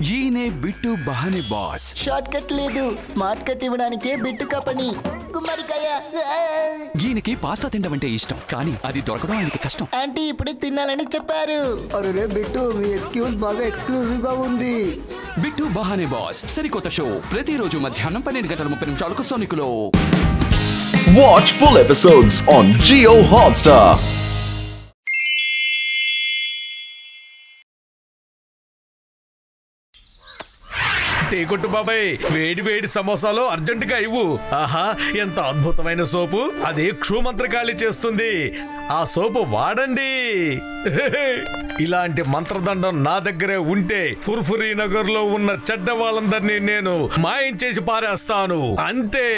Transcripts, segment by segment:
ఈయనే బిట్టు బహానే boss. Short cut లేదు, స్మార్ట్ కట్ ఇవ్వడానికే బిట్టు కంపెనీ. గుమ్మడికాయ. ఈయనకి పాస్తా తినడం అంటే ఇష్టం, కానీ అది దొరకడం ఆయనకి కష్టం. ఆంటీ ఇప్పుడే తినాలని చెప్పారు. అరే బిట్టు, మీ ఎక్స్క్యూజ్ బాగా ఎక్స్క్లూజివ్ గా ఉంది. బిట్టు బహానే బాస్ సరికొత్త షో ప్రతిరోజు మధ్యాహ్నం 12:30 సోనికులో. Watch full episodes on Jio Hotstar. Tea కొట్టు బాబాయ్, వేడి వేడి సమోసాలు అర్జెంటుగా ఇవ్వు. ఆహా, ఎంత అద్భుతమైన సోపు! అది క్షుమంత్రగాళి చేస్తుంది. ఆ సోపు వాడండి. ఇలాంటి మంత్రదండం నా దగ్గరే ఉంటే ఫుర్ఫురీ నగర్ లో ఉన్న చెడ్డ వాళ్ళందరినీ నేను మాయం చేసి పారేస్తాను. అంతే.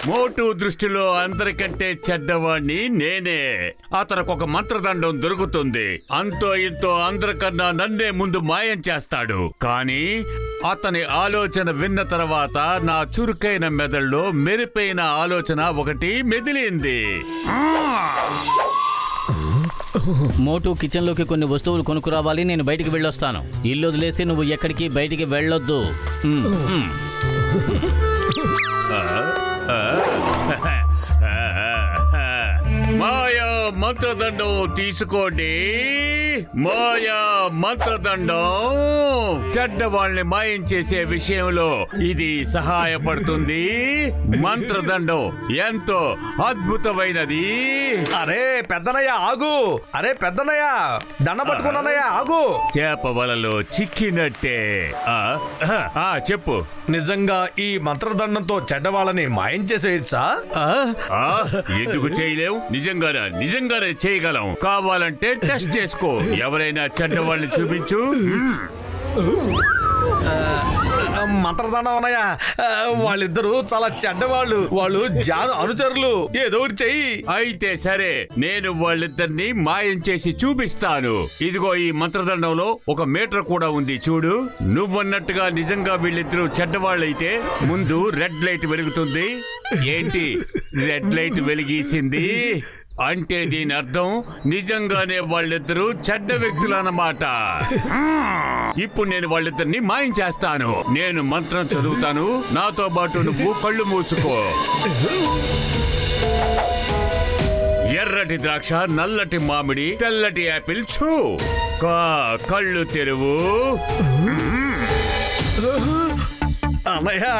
మోటు దృష్టిలో అందరికంటే చెడ్డవాణ్ణి నేనే. అతనికి ఒక మంత్రదండం దొరుకుతుంది. అంతో ఇంతో అందరికన్నా నన్నే ముందు మాయం చేస్తాడు. కానీ అతని ఆలోచన విన్న తర్వాత నా చురుకైన మెదడులో మెరుపైన ఆలోచన ఒకటి మెదిలింది. మోటు కిచెన్ లోకి కొన్ని వస్తువులు కొనుక్కురావాలి. నేను బయటికి వెళ్ళొస్తాను. ఇల్లు వదిలేసి నువ్వు ఎక్కడికి బయటికి వెళ్ళొద్దు. మాయా మంత్రదండం తీసుకోండి. మాయా మంత్రదండం చెడ్డ వాళ్ళని మాయం చేసే విషయంలో ఇది సహాయపడుతుంది. మంత్రదండం ఎంతో అద్భుతమైనది. అరే పెద్దనయ్య ఆగు. అరే పెద్దనయ్య, దండ పట్టుకున్నానయ్య ఆగు. చేప వలలో చిక్కినట్టే. చెప్పు. నిజంగా ఈ మంత్రదండంతో చెడ్డవాళ్ళని మాయం చేసేయచ్చా? ఎందుకు చేయలేవు? నిజంగానే చేయగలం. కావాలంటే టెస్ట్ చేసుకో. ఎవరైనా చెడ్డవాళ్ళని చూపించు. మంత్రదండం అన్నయ్య, వాళ్ళిద్దరూ చాలా చెడ్డవాళ్ళు. వాళ్ళు జాను అనుచరులు. ఏదో ఒకటి చెయ్యి. అయితే సరే, నేను వాళ్ళిద్దరిని మాయం చేసి చూపిస్తాను. ఇదిగో ఈ మంత్రదండంలో ఒక మీటర్ కూడా ఉంది చూడు. నువ్వన్నట్టుగా నిజంగా వీళ్ళిద్దరూ చెడ్డవాళ్ళైతే ముందు రెడ్ లైట్ వెలుగుతుంది. ఏంటి రెడ్ లైట్ వెలిగేసింది అంటే దీని అర్థం నిజంగానే వాళ్ళిద్దరూ చెడ్డ వ్యక్తులు అన్నమాట. ఇప్పుడు నేను వాళ్ళిద్దరిని మాయం చేస్తాను. నేను మంత్రం చదువుతాను, నాతో పాటు నువ్వు కళ్ళు మూసుకో. ఎర్రటి ద్రాక్ష, నల్లటి మామిడి, తెల్లటి యాపిల్ చూ. కళ్ళు తెరువు.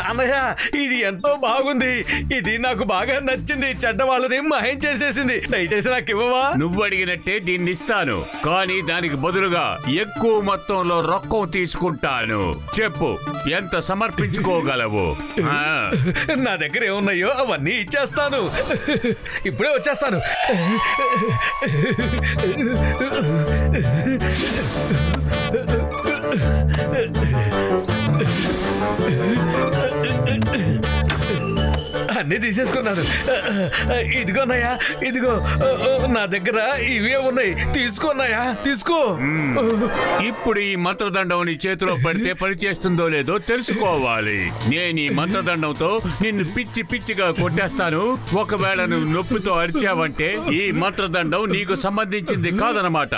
అన్నయ్య ఇది ఎంతో బాగుంది. ఇది నాకు బాగా నచ్చింది. చెడ్డవాళ్ళని మాయం చేసేసింది. దయచేసి నాకు ఇవ్వవా? నువ్వు అడిగినట్టే దీన్ని ఇస్తాను, కానీ దానికి బదులుగా ఎక్కువ మొత్తంలో రొక్కం తీసుకుంటాను. చెప్పు, ఎంత సమర్పించుకోగలవు? నా దగ్గర ఏమున్నాయో అవన్నీ ఇచ్చేస్తాను. ఇప్పుడే వచ్చేస్తాను. అన్నీ తీసేసుకున్నాను. ఇదిగోన్నాయా, ఇదిగో నా దగ్గర ఇవే ఉన్నాయి. తీసుకోన్నాయా, తీసుకో. ఇప్పుడు ఈ మంత్రదండం నీ చేతిలో పడితే పని చేస్తుందో లేదో తెలుసుకోవాలి. నేను ఈ మంత్రదండంతో నిన్ను పిచ్చి పిచ్చిగా కొట్టేస్తాను. ఒకవేళ నువ్వు నొప్పితో అరిచావంటే ఈ మంత్రదండం నీకు సంబంధించింది కాదనమాట.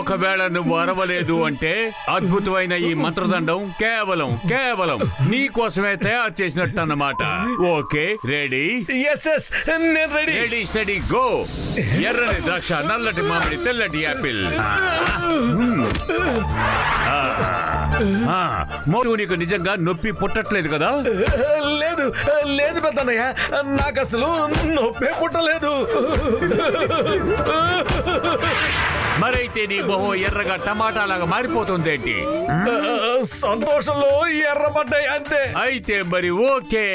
ఒకవేళ నువ్వు అరవలేదు అంటే అద్భుతమైన ఈ మంత్రదండం కేవలం నీ కోసమే తయారు చేసినట్టు అన్నమాట. Okay, ready? నేను రెడీ. Ready, study, go. ఎర్రని ద్రాక్ష, నల్లటి మామిడి, తెల్లటి యాపిల్. మోటు, నీకు నిజంగా నొప్పి పుట్టట్లేదు కదా? లేదు లేదు పెద్దన్నయ్య, నాకు అసలు నొప్పే పుట్టలేదు. మరైతే నీ మొహం ఎర్రగా టమాటా లాగా మారిపోతుందేంటి? సంతోషంలో ఎర్రబడ్డాయి అంతే. అయితే మరి ఓకే,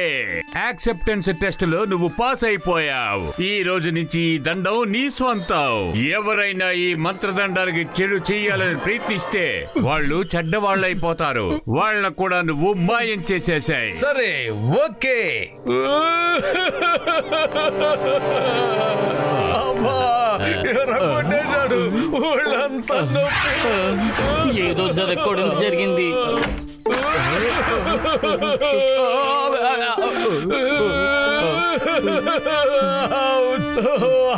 యాక్సెప్టెన్స్ టెస్ట్ లో నువ్వు పాస్ అయిపోయావు. ఈ రోజు నుంచి ఈ దండం నీ స్వంతం. ఎవరైనా ఈ మంత్రదండానికి చెడు చెయ్యాలని ప్రయత్నిస్తే వాళ్ళు చెడ్డవాళ్ళు అయిపోతారు. వాళ్ళను కూడా నువ్వు మాయం చేసేసాయి. సరే, ఓకే. ఎర్రగొట్టేశాడు. వాళ్ళంతా ఏదో జరగకూడదు జరిగింది.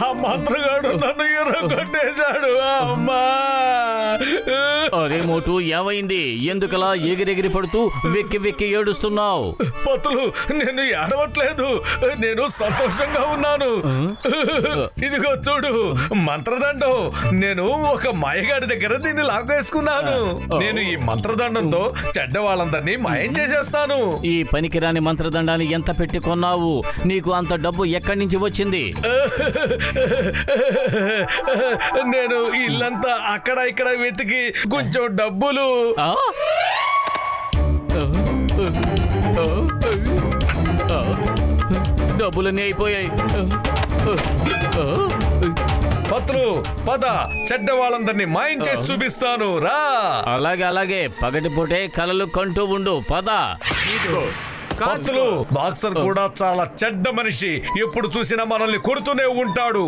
ఆ మంత్రగాడు నన్ను ఎర్రగొట్టేశాడు. అమ్మా, అరే అరే మోటు ఏమైంది? ఎందుకలా ఎగిరెగిరి పడుతూ వెక్కి వెక్కి ఏడుస్తున్నావు? పత్తులు, నేను ఏడవట్లేదు, నేను సంతోషంగా ఉన్నాను. ఇదిగో చూడు మంత్రదండం. నేను ఒక మాయగాడి దగ్గర దీన్ని లాగేసుకున్నాను. నేను ఈ మంత్రదండంతో చెడ్డ వాళ్ళందరినీ మాయం చేసేస్తాను. ఈ పనికిరాని మంత్రదండాన్ని ఎంత పెట్టి కొన్నావు? నీకు అంత డబ్బు ఎక్కడి నుంచి వచ్చింది? నేను ఇల్లంతా అక్కడ ఇక్కడ వెతికి కొంచెం డబ్బులు డబ్బులన్నీ అయిపోయాయి. పత్రులు పద, చెడ్డ వాళ్ళందరినీ మాయం చేసి చూపిస్తాను రా. అలాగే పగటిపూటే కలలు కంటూ ఉండు. పద. పత్రులు, బాక్సర్ కూడా చాలా చెడ్డ మనిషి. ఎప్పుడు చూసినా మనల్ని కొడుతూనే ఉంటాడు.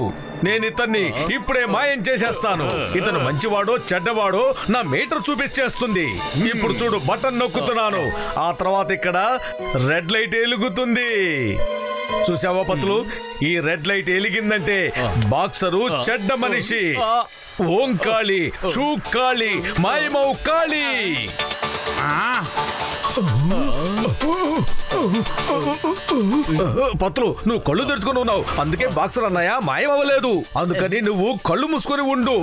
నేను ఇతన్ని ఇప్పుడే మాయం చేసేస్తాను. ఇతను మంచివాడో చెడ్డవాడో నా మీటర్ చూపించేస్తుంది. ఇప్పుడు చూడు, బటన్ నొక్కుతున్నాను. ఆ తర్వాత ఇక్కడ రెడ్ లైట్ వెలుగుతుంది. చూసావా పత్రులు, ఈ రెడ్ లైట్ వెలిగిందంటే బాక్సరు చెడ్డ మనిషి. ఓం కాళీ, చూ కాళీ, మాయమౌ కాళీ. పత్రులు, నువ్వు కళ్ళు తెరుచుకుని ఉన్నావు, అందుకే బాక్సర్ అన్నయ్య మాయమవ్వలేదు. అందుకని నువ్వు కళ్ళు మూసుకొని ఉండు.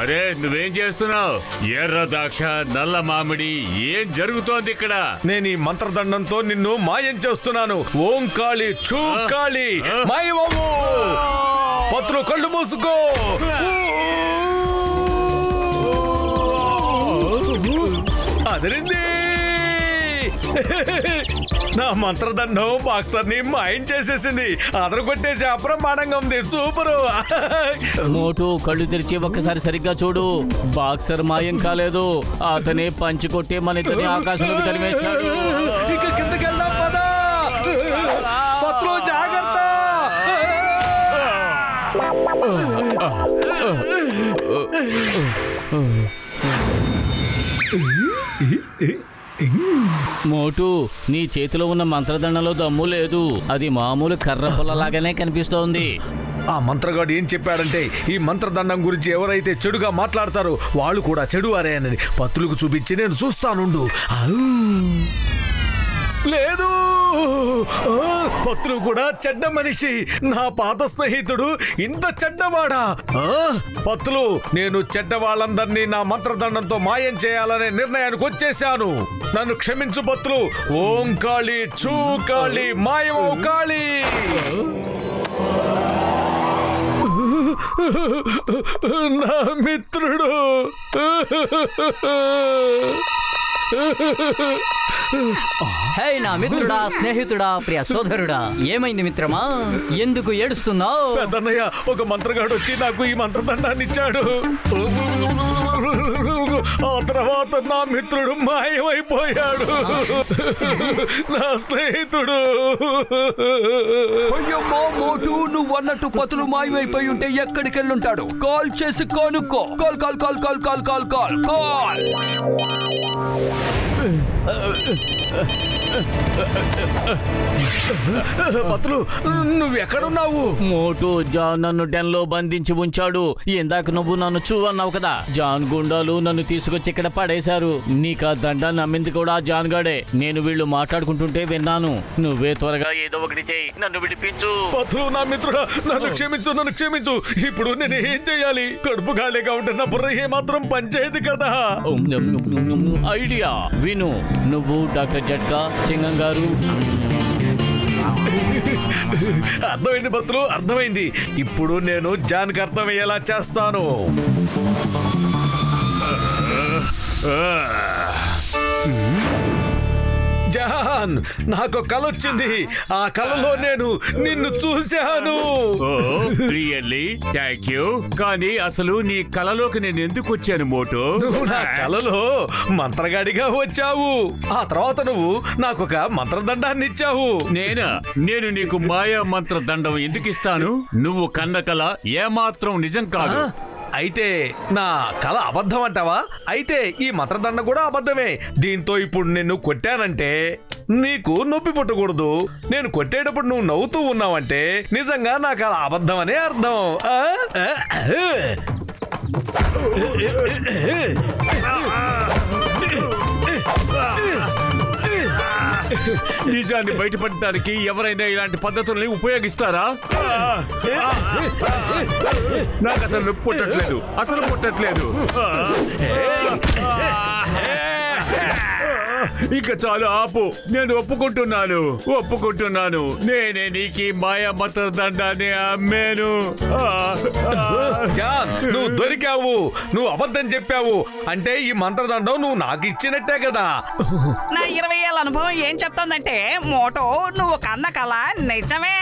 అరే నువ్వేం చేస్తున్నావు? ఎర్ర ద్రాక్ష, నల్ల మామిడి, ఏం జరుగుతోంది ఇక్కడ? నేను ఈ మంత్రదండంతో నిన్ను మాయం చేస్తున్నాను. ఓం కాళీ, చూ కాళీ, మాయమవ్వు. పత్రులు, కళ్ళు మూసుకో. అదిరింది. నా మంత్రదండం బాక్సర్ని మాయం చేసేసింది. అదరగొట్టేసి అప్రమాణంగా ఉంది. సూపరు. మోటు, కళ్ళు తెరిచి ఒక్కసారి సరిగ్గా చూడు. బాక్సర్ మాయం కాలేదు, అతనే పంచి కొట్టి మన ఇద్దరిని ఆకాశంలోకి తరిమేశాడు. ఇక కిందకి వెళ్దాం పద. పత్రులు, జాగ్రత్త. మోటు, నీ చేతిలో ఉన్న మంత్రదండంలో దమ్ము లేదు. అది మామూలు కర్ర పుల్లలాగానే కనిపిస్తోంది. ఆ మంత్రగాడు ఏం చెప్పాడంటే, ఈ మంత్రదండం గురించి ఎవరైతే చెడుగా మాట్లాడతారో వాళ్ళు కూడా చెడు అరే అని పత్రులకు చూపించి నేను చూస్తానుండు. లేదు, పత్రు కూడా చెడ్డ మనిషి. నా పాత స్నేహితుడు ఇంత చెడ్డవాడా? పత్రులు, నేను చెడ్డ వాళ్ళందరినీ నా మంత్రదండంతో మాయం చేయాలనే నిర్ణయానికి వచ్చేశాను. నన్ను క్షమించు పత్రులు. ఓం కాళీ, చూ కాళీ, మాయమౌ కాళీ. నా మిత్రుడు. హే నా మిత్రుడా, స్నేహితుడా, ప్రియ సోదరుడా, ఏమైంది మిత్రమా? ఎందుకు ఏడుస్తున్నావు? పెద్దన్నయ్య, ఒక మంత్రగాడు వచ్చి నాకు ఈ మంత్రదండాన్ని ఇచ్చాడు. ఆ తర్వాత నా మిత్రుడు మాయమైపోయాడు. నా స్నేహితుడు. అయ్యమ్మో మోటు, నువ్వు అన్నట్టు పతులు మాయమైపోయి ఉంటే ఎక్కడికి వెళ్ళుంటాడు? కాల్ చేసి కనుక్కో. Call call call call call call call call. పత్రులు, నువ్వెక్కడున్నావు? మోటు, జాన్ నన్ను డెన్ లో బంధించి ఉంచాడు. ఇందాక నువ్వు నన్ను చూ అన్నావు కదా. జాన్ గుండాలు నన్ను తీసుకొచ్చి ఇక్కడ పడేశారు. నీకా దండాన్ని అమ్మింది కూడా జాన్ గాడే. నేను వీళ్ళు మాట్లాడుకుంటుంటే విన్నాను. నువ్వే త్వరగా ఏదో ఒకటి చేయి, నన్ను విడిపించు. పత్రులు, నా మిత్రుడా, నన్ను క్షమించు, నన్ను క్షమించు. ఇప్పుడు నేను ఏం చెయ్యాలి? కడుపు గాలిగా ఉంటున్న బుర్ర ఏమాత్రం పనిచేయదు కదా. ఐడియా విను. నువ్వు, డాక్టర్ జట్కా, చింగం గారు. అర్థమైంది పత్రులు, అర్థమైంది. ఇప్పుడు నేను జాన్కి అర్థమయ్యేలా చేస్తాను. జాన్, నాకు కల వచ్చింది. ఆ కలలో నేను నిన్ను చూశాను. రియల్లీ? Thank you. కానీ అసలు నీ కలలోకి నేను ఎందుకు వచ్చాను మోటు? నువ్వు నా కలలో మంత్రగాడిగా వచ్చావు. ఆ తర్వాత నువ్వు నాకు ఒక మంత్రదండాన్ని ఇచ్చావు. నేను నీకు మాయా మంత్ర దండం ఎందుకు ఇస్తాను? నువ్వు కన్న కల ఏమాత్రం నిజం కాదు. అయితే నా కల అబద్ధం అంటావా? అయితే ఈ మంత్రదండ కూడా అబద్ధమే. దీంతో ఇప్పుడు నిన్ను కొట్టానంటే నీకు నొప్పి పుట్టకూడదు. నేను కొట్టేటప్పుడు నువ్వు నవ్వుతూ ఉన్నావంటే నిజంగా నా కల అబద్ధం అనే అర్థం. నిజాన్ని బయటపడటానికి ఎవరైనా ఇలాంటి పద్ధతుల్ని ఉపయోగిస్తారా? నాకు అసలు నొప్పి పుట్టట్లేదు, అసలు పుట్టట్లేదు. ఇక చాలు ఆపు. నేను ఒప్పుకుంటున్నాను. నేనే నీకు మాయా మంత్రదండాన్ని అమ్మాను. జాన్, నువ్వు దొరికావు. నువ్వు అబద్ధం చెప్పావు అంటే ఈ మంత్రదండం నువ్వు నాకు ఇచ్చినట్టే కదా. నా 20 ఏళ్ళ అనుభవం ఏం చెప్తోందంటే మోటో నువ్వు కన్న కళ నిజమే.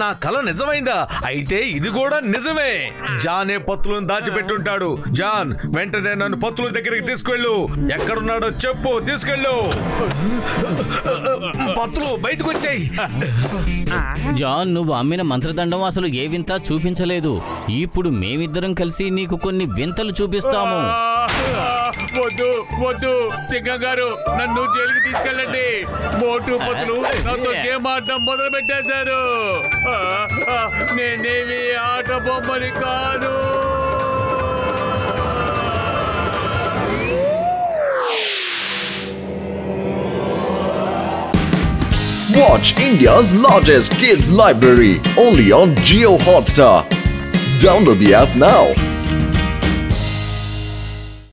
నా కళ నిజమైందా? అయితే ఇది కూడా నిజమే. జానే పత్తులను దాచిపెట్టుంటాడు. జాన్, వెంటనే నన్ను పత్తుల దగ్గరికి తీసుకెళ్ళు. ఎక్కడున్నాడో చెప్పు, తీసుకెళ్ళు. పత్తులు బయటకు వచ్చాయి. జాన్, నువ్వు అమ్మిన మంత్రదండం అసలు ఏ వింత చూపించలేదు. ఇప్పుడు మేమిద్దరం కలిసి నీకు కొన్ని వింతలు చూపిస్తాము. వద్దు సింగం గారు, నన్ను జైలుకి తీసుకెళ్ళండి. మోటు పత్తులు నాతో గేమ్ ఆడటం మొదలు పెట్టేశారు. నేనేమి ఆట బొమ్మని కాదు. Watch India's largest kids library only on Jio Hotstar. Download the app now.